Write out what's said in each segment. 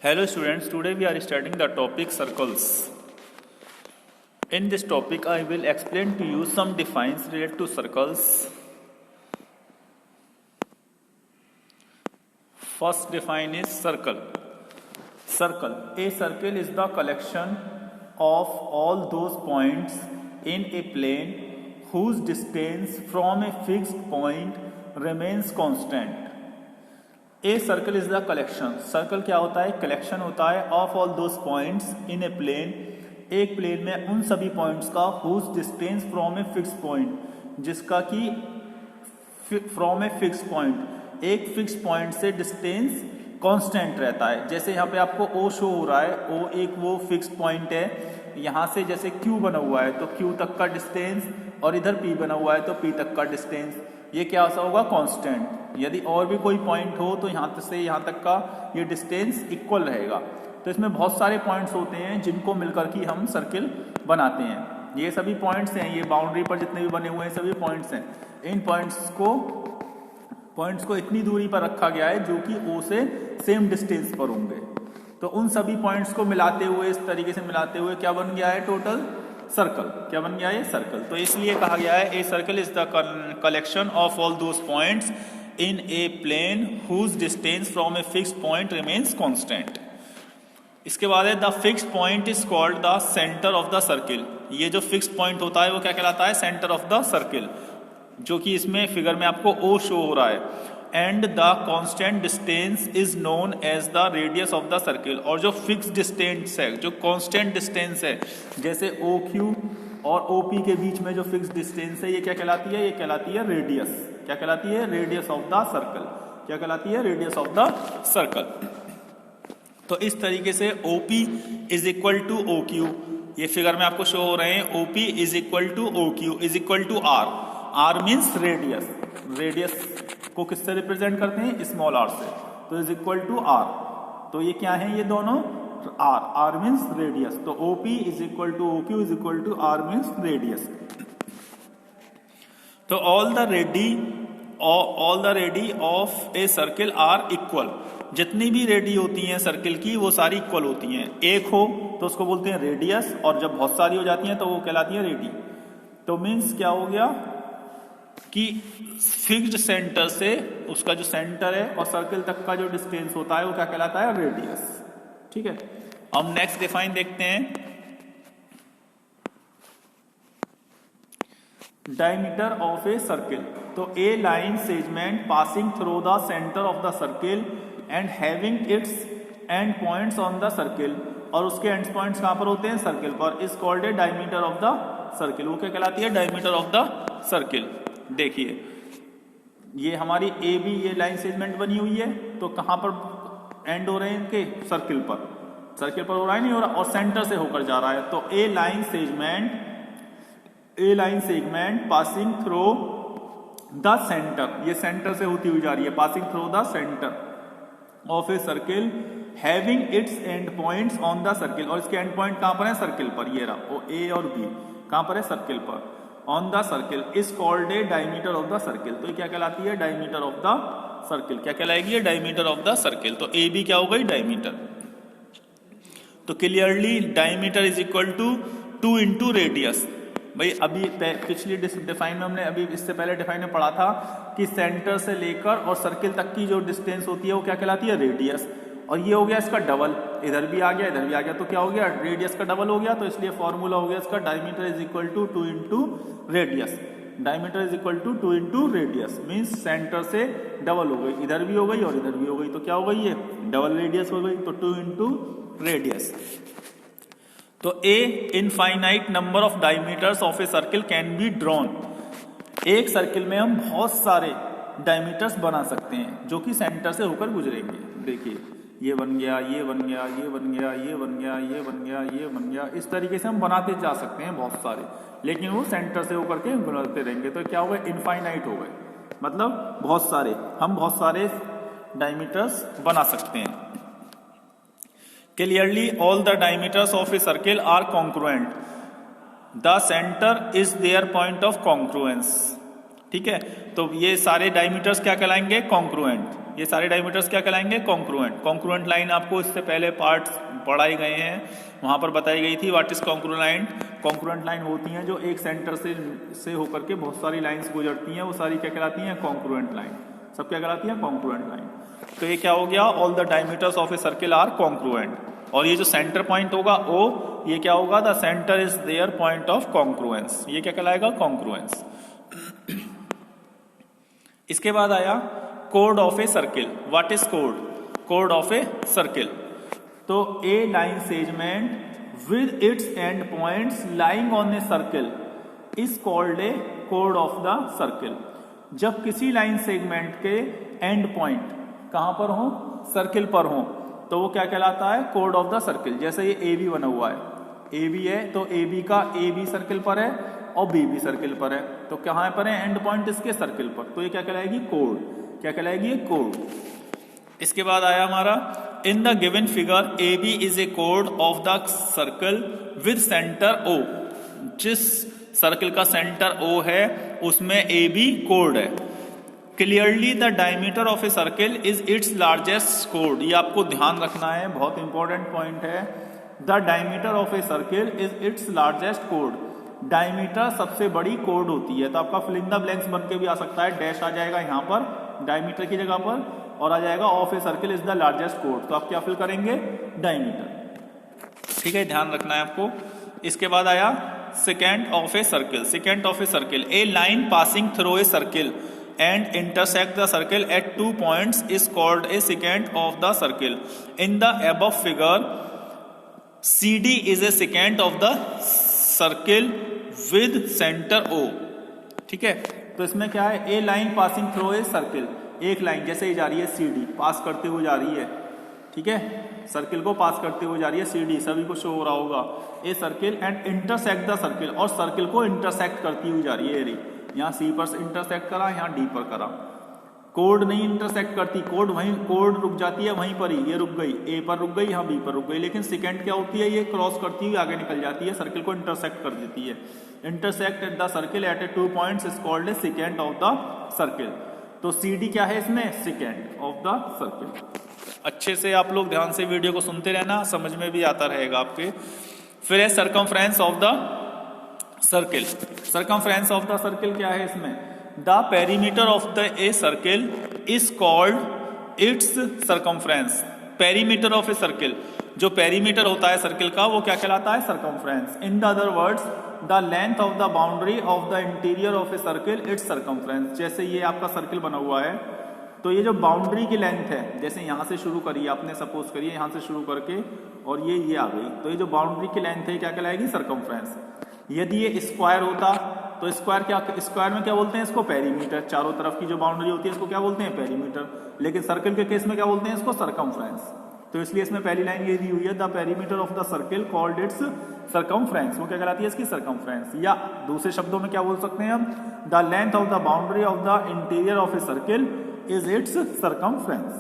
Hello students, today we are studying the topic circles. In this topic I will explain to you some definitions related to circles. First define is circle. Circle. A circle is the collection of all those points in a plane whose distance from a fixed point remains constant. A circle is the collection. Circle क्या होता है? Collection होता है of all those points in a plane. एक plane में उन सभी points का whose distance from a fix point, जिसका कि फ्रॉम ए फिक्स पॉइंट, एक फिक्स पॉइंट से डिस्टेंस कांस्टेंट रहता है. जैसे यहाँ पे आपको ओ शो हो रहा है, ओ एक वो फिक्स पॉइंट है. यहाँ से जैसे क्यू बना हुआ है तो क्यू तक का डिस्टेंस, और इधर पी बना हुआ है तो पी तक का डिस्टेंस, ये क्या सा होगा? कांस्टेंट. यदि और भी कोई पॉइंट हो तो यहाँ से यहाँ तक का ये डिस्टेंस इक्वल रहेगा. तो इसमें बहुत सारे पॉइंट्स होते हैं जिनको मिलकर के हम सर्किल बनाते हैं. ये सभी पॉइंट्स हैं, ये बाउंड्री पर जितने भी बने हुए हैं सभी पॉइंट्स हैं. इन पॉइंट्स को इतनी दूरी पर रखा गया है जो कि ओ से सेम डिस्टेंस पर होंगे. तो उन सभी पॉइंट्स को मिलाते हुए, इस तरीके से मिलाते हुए क्या बन गया है? Total circle. क्या बन गया है? सर्कल. तो इसलिए कहा गया है ए circle is the collection of all those points in a plane whose distance from a fixed point remains constant. इसके बाद है the fixed point is called the centre of the circle. ये जो फिक्स्ड पॉइंट होता है वो क्या कहलाता है? सेंटर ऑफ द सर्किल, जो कि इसमें फिगर में आपको ओ शो हो रहा है. And the constant distance is known as the radius of the circle. और जो फिक्स्ड डिस्टेंस है, जो कांस्टेंट डिस्टेंस है, जैसे ओ क्यू और OP के बीच में जो फिक्स डिस्टेंस है, ये क्या कहलाती है? ये कहलाती है रेडियस. क्या कहलाती है? Radius of the circle. क्या कहलाती है? Radius of the circle. तो इस तरीके से OP is equal to OQ, ये फिगर में आपको शो हो रहे हैं. OP is equal to OQ is equal to R. R means radius. Radius को किससे रिप्रेजेंट करते हैं? स्मॉल r से. तो इज इक्वल टू R. तो ये क्या है? ये दोनों R. R means radius. तो OP is equal to OQ is equal to R means radius. तो all the radii of a circle are equal. जितनी भी रेडी होती हैं सर्किल की वो सारी इक्वल होती हैं. एक हो तो उसको बोलते हैं रेडियस, और जब बहुत सारी हो जाती हैं तो वो कहलाती है रेडी. तो मीन्स क्या हो गया कि फिक्स्ड सेंटर से, उसका जो सेंटर है और सर्किल तक का जो डिस्टेंस होता है वो क्या कहलाता है? रेडियस. ठीक है. हम नेक्स्ट डिफाइन देखते हैं. Diameter of a circle. तो a line segment passing through the centre of the circle and having its end points on the circle, और उसके एंड पॉइंट्स कहां पर होते हैं? सर्किल पर. Is called A diameter of the circle. वो क्या कहलाती है? Diameter of the circle. देखिए ये हमारी ए बी ये लाइन सेगमेंट बनी हुई है, तो कहां पर एंड हो रहे हैं इनके? सर्किल पर. सर्किल पर हो रहा है, नहीं हो रहा, और सेंटर से होकर जा रहा है. तो a line segment passing through the centre, ये सेंटर से होती हुई जा रही है. Passing through the centre of a circle having its end points on the circle. और इसके एंड पॉइंट कहां पर है? सर्किल पर. ये रहा, वो ए और बी कहां पर है? सर्किल पर. On the circle is called A diameter of the circle. तो ये क्या कहलाती है? Diameter of the circle. क्या कहलाएगी? ये डायमीटर ऑफ द सर्किल. तो ए बी क्या हो गई? डायमीटर. तो clearly diameter is equal to 2 into radius. भाई अभी पिछली डिफाइन में हमने, अभी इससे पहले डिफाइन में पढ़ा था कि सेंटर से लेकर और सर्किल तक की जो डिस्टेंस होती है वो क्या कहलाती है? रेडियस. और ये हो गया इसका डबल. इधर भी आ गया, इधर भी आ गया, तो क्या हो गया? रेडियस का डबल हो गया. तो इसलिए फॉर्मूला हो गया इसका diameter is equal to 2 into radius. Diameter is equal to 2 into radius. Means centre से डबल हो गई, इधर भी हो गई और इधर भी हो गई. तो क्या हो गई? ये डबल रेडियस हो गई. तो 2 इंटू रेडियस. तो a infinite number of diameters of a circle can be drawn. एक सर्किल में हम बहुत सारे डायमीटर्स बना सकते हैं जो कि सेंटर से होकर गुजरेंगे. देखिए ये बन गया, ये बन गया, ये बन गया, ये बन गया, ये बन गया, ये बन गया. इस तरीके से हम बनाते जा सकते हैं बहुत सारे, लेकिन वो सेंटर से होकर के गुजरते रहेंगे. तो क्या हो गए? इनफाइनाइट हो गए. मतलब बहुत सारे, हम बहुत सारे डायमीटर्स बना सकते हैं. Clearly all the diameters of a circle are congruent. The center is their point of congruence. ठीक है. तो ये सारे डायमीटर्स क्या कहलाएंगे? कॉन्ग्रुएंट. ये सारे डायमीटर्स क्या कहलाएंगे? कॉन्ग्रुएंट। कॉन्ग्रुएंट लाइन आपको इससे पहले पार्ट्स पढ़ाए गए हैं, वहां पर बताई गई थी what is congruent line. Congruent line होती हैं जो एक सेंटर से होकर के बहुत सारी लाइंस गुजरती हैं, वो सारी क्या कहलाती हैं? Congruent line. सब क्या कहलाती है? Congruent line. तो ये क्या हो गया? All the diameters of a circle are congruent. और ये जो सेंटर पॉइंट होगा ओ, ये क्या होगा? The centre is their point of congruence. ये क्या कहलाएगा? कॉन्ग्रुएंस। इसके बाद आया code of a circle. What is code? Code of a circle. तो a line segment with its end points lying on A circle is called ए कोड of the circle. जब किसी लाइन सेगमेंट के एंड पॉइंट कहां पर हो? Circle पर हो, तो वो क्या कहलाता है? Code of the circle. जैसे ये ए बी बना हुआ है, ए बी है, तो ए बी का ए बी सर्किल पर है और बी बी सर्किल पर है, तो कहां पर है? एंड पॉइंट इसके सर्किल पर, तो ये क्या कहलाएगी? कोड। क्या कहलाएगी? कोड। इसके बाद आया हमारा in the given figure A B is a कोड of the circle with centre O. जिस सर्किल का सेंटर ओ है उसमें ए बी कोड है। Clearly the diameter of a circle is its largest कोड। ये आपको ध्यान रखना है, बहुत इंपॉर्टेंट पॉइंट है। The diameter of a circle is its largest कोड। डायमीटर सबसे बड़ी कोड होती है। तो आपका फिल इन द ब्लैंक्स बन के भी आ सकता है, डैश आ जाएगा यहाँ पर डायमीटर की जगह पर, और आ जाएगा of a circle is the largest code. तो आप क्या फिल करेंगे? डायमीटर। ठीक है, ध्यान रखना है आपको। इसके बाद आया second of a circle. Second of a circle, A line passing through a circle and intersect the circle at 2 points is called a secant of the circle. In the above figure, CD is a secant of the circle with center O. ठीक है, तो इसमें क्या है? A line passing through a circle. एक line जैसे ही जा रही है CD, पास करते हुए जा रही है, ठीक है, सर्किल को पास करते हुए जा रही है CD, सभी को शो हो रहा होगा। A circle and intersect the circle, और सर्किल को इंटरसेक्ट करती हुई जा रही है। यहाँ सी पर इंटरसेक्ट करा, यहाँ डी पर करा। कोड नहीं इंटरसेक्ट करती, कोड वहीं, कोड रुक जाती है वहीं पर ही, ये रुक गई, ए पर रुक गई, यहाँ बी पर रुक गई। लेकिन सेकेंड क्या होती है? ये क्रॉस करती हुई आगे निकल जाती है, सर्किल को इंटरसेक्ट कर देती है। Intersect at the circle eight A 2 points is called A second of the circle. तो सी डी क्या है इसमें? Second of the circle. अच्छे से आप लोग ध्यान से वीडियो को सुनते रहना, समझ में भी आता रहेगा आपके। फिर है circumference of the circle. Circumference of the circle क्या है इसमें? The perimeter of the A circle is called its circumference. Perimeter of a circle, जो पेरीमीटर होता है सर्किल का, वो क्या कहलाता है? Circumference. In the other words, the length of the boundary of the interior of a circle it's circumference. जैसे ये आपका सर्किल बना हुआ है, तो ये जो बाउंड्री की लेंथ है, जैसे यहाँ से शुरू करिए आपने, सपोज करिए यहाँ से शुरू करके और ये आ गई, तो ये जो बाउंड्री की लेंथ है क्या कहलाएगी? सर्कमफ्रेंस। यदि ये स्क्वायर होता तो स्क्वायर क्या, स्क्वायर में क्या बोलते हैं इसको? पेरीमीटर। चारों तरफ की जो बाउंड्री होती है इसको क्या बोलते हैं? पेरीमीटर। लेकिन सर्किल के केस में क्या बोलते हैं इसको? सर्कमफ्रेंस। तो इसलिए इसमें पहली लाइन ये दी हुई है, the perimeter of the circle called its circumference. वो क्या कहलाती है? इसकी सर्कमफ्रेंस। या दूसरे शब्दों में क्या बोल सकते हैं हम? The length of the boundary of the interior of a circle is its circumference.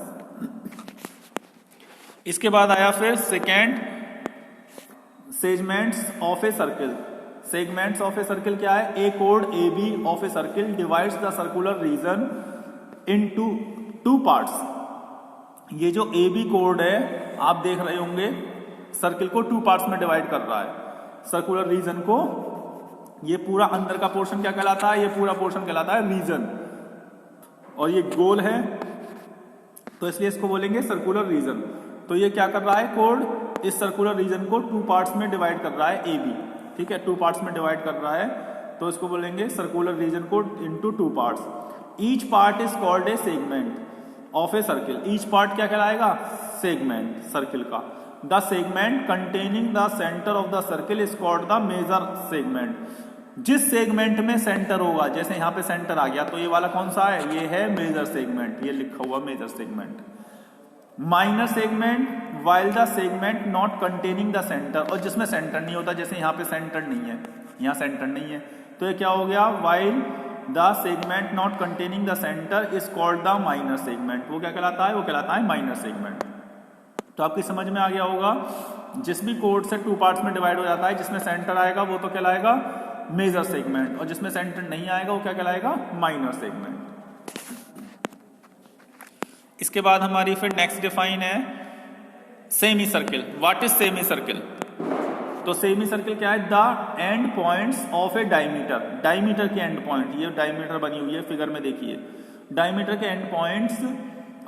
इसके बाद आया फिर second segments of a circle. Segments of a circle क्या है? ए कोड A B of a circle divides the circular region into 2 parts. ये जो ए B कोड है आप देख रहे होंगे, सर्किल को 2 पार्ट्स में डिवाइड कर रहा है। सर्कुलर रीजन को, ये पूरा अंदर का पोर्शन क्या कहलाता है? ये पूरा पोर्शन कहलाता है रीजन, और ये गोल है, तो इसलिए इसको बोलेंगे सर्कुलर रीजन। तो ये क्या कर रहा है? कोड इस सर्कुलर रीजन को 2 पार्ट्स में डिवाइड कर रहा है, ए बी, ठीक है, 2 पार्ट्स में डिवाइड कर रहा है, तो इसको बोलेंगे सर्कुलर रीजन को into 2 parts. Each part is called a segment of a circle. Each part क्या कहलाएगा? सेगमेंट सर्किल का। The segment containing the centre of the circle is called the major segment. जिस सेगमेंट में centre होगा, जैसे यहाँ पे सेंटर आ गया, तो ये वाला कौन सा है? ये है मेजर सेगमेंट, ये लिखा हुआ major segment. Minor segment while the segment not containing the centre, और जिसमें सेंटर नहीं होता, जैसे यहाँ पे सेंटर नहीं है, यहाँ सेंटर नहीं है, तो ये क्या हो गया? While the segment not containing the centre is called the minor segment. वो क्या कहलाता है? वो कहलाता है माइनर सेगमेंट। तो आपकी समझ में आ गया होगा, जिस भी कोड से 2 पार्ट्स में डिवाइड हो जाता है, जिसमें सेंटर आएगा वो तो कहलाएगा मेजर सेगमेंट, और जिसमें सेंटर नहीं आएगा वो क्या कहलाएगा? Minor segment. इसके बाद हमारी फिर नेक्स्ट डिफाइन है semi circle. What is semi circle? तो सेमी सर्किल क्या है? The end points of A diameter, diameter के एंड पॉइंट, ये डायमीटर बनी हुई है फिगर में देखिए, डायमीटर के and points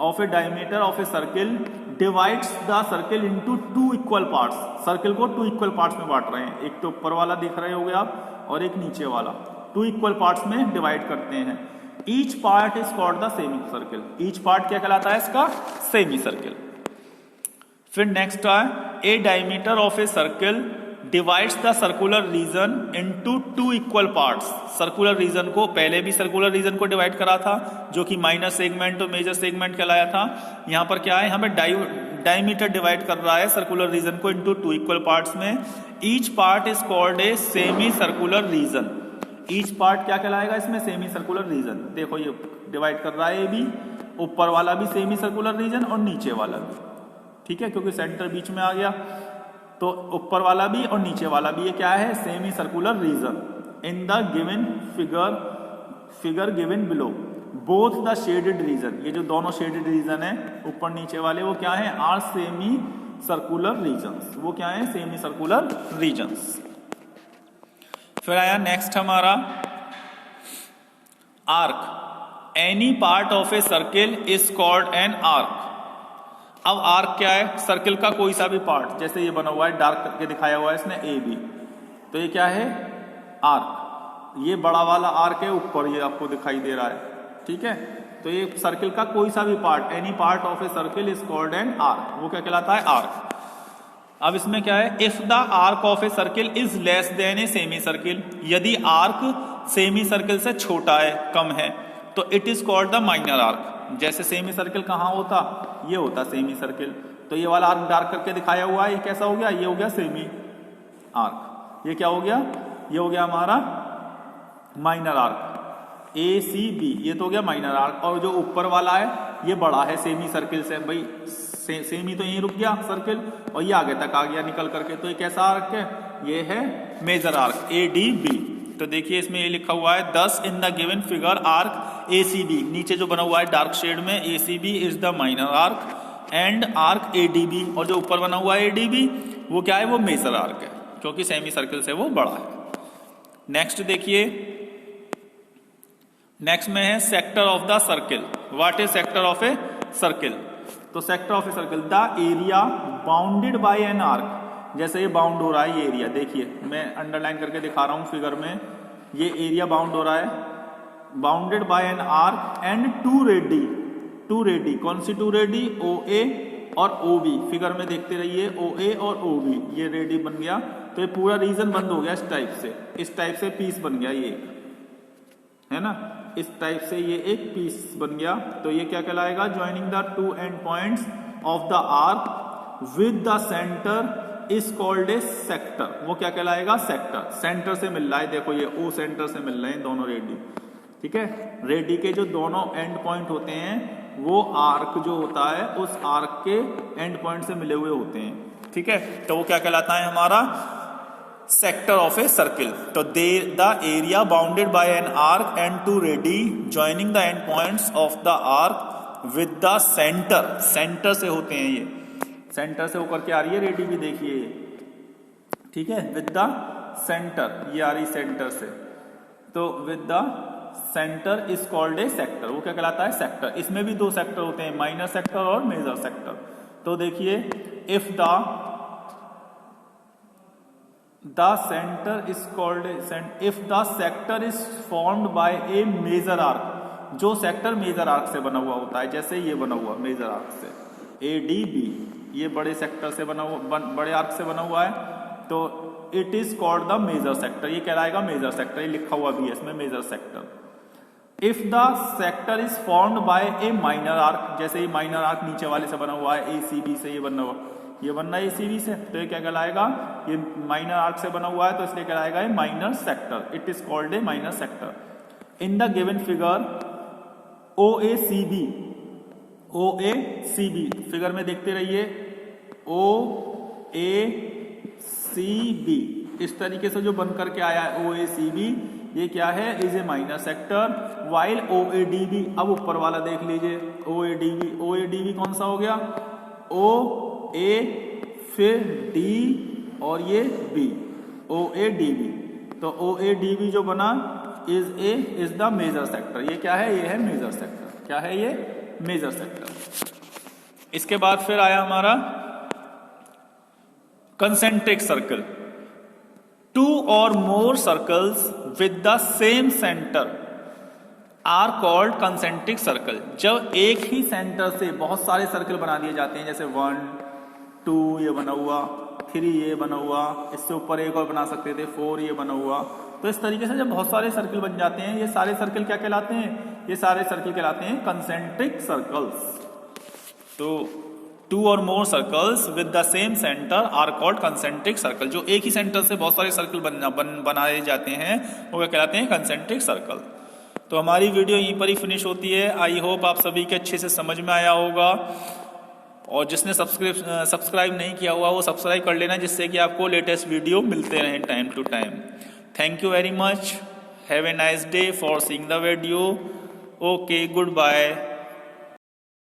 of A diameter of a circle divides the circle into two equal parts. Circle को टू इक्वल पार्ट्स में बांट रहे हैं, एक तो ऊपर वाला देख रहे होगे आप और एक नीचे वाला, टू इक्वल पार्ट्स में डिवाइड करते हैं। Each part is called the semi circle. Each part क्या कहलाता है इसका? Semi circle. फिर नेक्स्ट है ए diameter of a circle divides the circular region into two equal parts. Circular region को पहले भी सर्कुलर रीजन को डिवाइड करा था जो कि माइनर सेगमेंट और मेजर सेगमेंट कहलाया था। यहां पर क्या है, हमें डायमीटर डिवाइड कर रहा है सर्कुलर रीजन को इनटू टू इक्वल पार्ट्स में। Each part is called a semi circular region. Each part क्या कहलाएगा इसमें? Semi circular region. देखो ये डिवाइड कर रहा है, भी ऊपर वाला भी सेमी सर्कुलर रीजन और नीचे वाला भी, ठीक है, क्योंकि सेंटर बीच में आ गया, तो ऊपर वाला भी और नीचे वाला भी ये क्या है? Semi circular region. In the given figure given below both the shaded region, ये जो दोनों शेडेड रीजन है ऊपर नीचे वाले, वो क्या है? Are semi circular regions. वो क्या है? Semi circular regions. फिर आया नेक्स्ट हमारा arc. Any part of a circle is called an arc. अब आर्क क्या है? सर्किल का कोई सा भी पार्ट, जैसे ये बना हुआ है डार्क करके दिखाया हुआ है इसने ए बी, तो ये क्या है? आर्क। ये बड़ा वाला आर्क है ऊपर, ये आपको दिखाई दे रहा है, ठीक है। तो ये सर्किल का कोई सा भी part, any part of a circle is called an arc. वो क्या कहलाता है? आर्क। अब इसमें क्या है? If the arc of a circle is less than a semi circle, यदि आर्क सेमी सर्किल से छोटा है, कम है, तो it is called the minor arc. जैसे सेमी सर्किल कहाँ होता? ये होता सेमी सर्किल। तो ये वाला आर्क डार्क करके दिखाया हुआ है, ये कैसा हो गया? ये हो गया सेमी आर्क। ये क्या हो गया? ये हो गया हमारा minor arc. A C B, ये तो हो गया माइनर आर्क। और जो ऊपर वाला है ये बड़ा है सेमी सर्किल से, भाई सेमी तो यहीं रुक गया सर्किल और ये आगे तक आ गया निकल करके, तो ये कैसा आर्क है? ये है major arc, A D B. तो देखिए इसमें ये लिखा हुआ है, thus in the given figure arc A C B, नीचे जो बना हुआ है डार्क शेड में, A C B is the minor arc and arc A D B, और जो ऊपर बना हुआ है ए डी बी वो क्या है? वो मेजर आर्क है, क्योंकि सेमी सर्किल से वो बड़ा है। नेक्स्ट देखिए, नेक्स्ट में है sector of the circle. What is sector of a circle? तो sector of a circle, the area bounded by an arc. जैसे ये बाउंड हो रहा है, ये एरिया देखिए, मैं अंडरलाइन करके दिखा रहा हूं फिगर में, ये एरिया बाउंड हो रहा है, bounded by an arc and two radii. Two radii, कौन सी टू रेडी? ओ ए और ओ बी। फिगर में देखते रहिए, ओ ए और ओ बी, ये रेडी बन गया। तो ये पूरा रीजन बंद हो गया इस टाइप से पीस बन गया, ये है ना, इस टाइप से ये एक पीस बन गया। तो ये क्या कहलाएगा? Joining the two and points of the arc with the centre is called A sector. वो क्या कहलाएगा? सेक्टर। सेंटर से मिल रहा है, देखो ये ओ सेंटर से मिल रहे हैं दोनों रेडी, ठीक है। रेडी के जो दोनों एंड पॉइंट होते हैं वो आर्क जो होता है उस आर्क के एंड पॉइंट से मिले हुए होते हैं, ठीक है। तो वो क्या कहलाता है? हमारा सेक्टर ऑफ ए सर्किल। तो the area bounded by an arc and two radii joining the end points of the arc with the centre. Centre से होते हैं ये, सेंटर से होकर के आ रही है रेडी भी, देखिए, ठीक है, विद द सेंटर, ये आ रही सेंटर से, तो with the centre is called A sector. वो क्या कहलाता है? सेक्टर। इसमें भी दो सेक्टर होते हैं, माइनर सेक्टर और मेजर सेक्टर। तो देखिए, if the centre is called if the sector is formed by a major arc, जो सेक्टर मेजर आर्क से बना हुआ होता है, जैसे ये बना हुआ मेजर आर्क से, ए डी बी, ये बड़े सेक्टर से बना हुआ, बड़े आर्क से बना हुआ है, तो it is called the major sector. ये कहलाएगा मेजर सेक्टर, ये लिखा हुआ भी है इसमें major sector. If the sector is formed by a minor arc, जैसे ये माइनर आर्क नीचे वाले से बना हुआ है, ए सी बी से ये बना हुआ, ये बनना है ए सी बी से, तो ये क्या कहलाएगा? ये माइनर आर्क से बना हुआ है, तो इसलिए कहलाएगा ये minor sector. It is called a minor sector. In the given figure O A C B, O A C B, figure में देखते रहिए, ओ ए सी बी, इस तरीके से जो बन करके आया है ओ ए सी बी, ये क्या है, is a minor sector. While OADB, अब ऊपर वाला देख लीजिए, OADB कौन सा हो गया, OA फिर D और ये B, OADB। तो OADB जो बना इज द मेजर सेक्टर। ये क्या है, ये है मेजर सेक्टर। क्या है ये, मेजर सेक्टर। इसके बाद फिर आया हमारा concentric circle. 2 or more circles with the same center are called concentric circle। जब एक ही सेंटर से बहुत सारे सर्कल बना दिए जाते हैं, जैसे 1, 2 ये बना हुआ, 3 ये बना हुआ, इससे ऊपर एक और बना सकते थे 4 ये बना हुआ। तो इस तरीके से जब बहुत सारे सर्कल बन जाते हैं, ये सारे सर्कल क्या कहलाते हैं, ये सारे सर्कल कहलाते हैं कंसेंट्रिक सर्कल्स। तो 2 or more circles with the same center are called concentric circle। जो एक ही सेंटर से बहुत सारे सर्कल बनाए जाते हैं वो क्या कहलाते हैं, कंसेंट्रिक सर्कल। तो हमारी वीडियो यहीं पर ही फिनिश होती है। आई होप आप सभी के अच्छे से समझ में आया होगा, और जिसने सब्सक्राइब नहीं किया हुआ वो सब्सक्राइब कर लेना, जिससे कि आपको लेटेस्ट वीडियो मिलते रहें time to time. Thank you very much, have a nice day for seeing the video. Okay, good bye.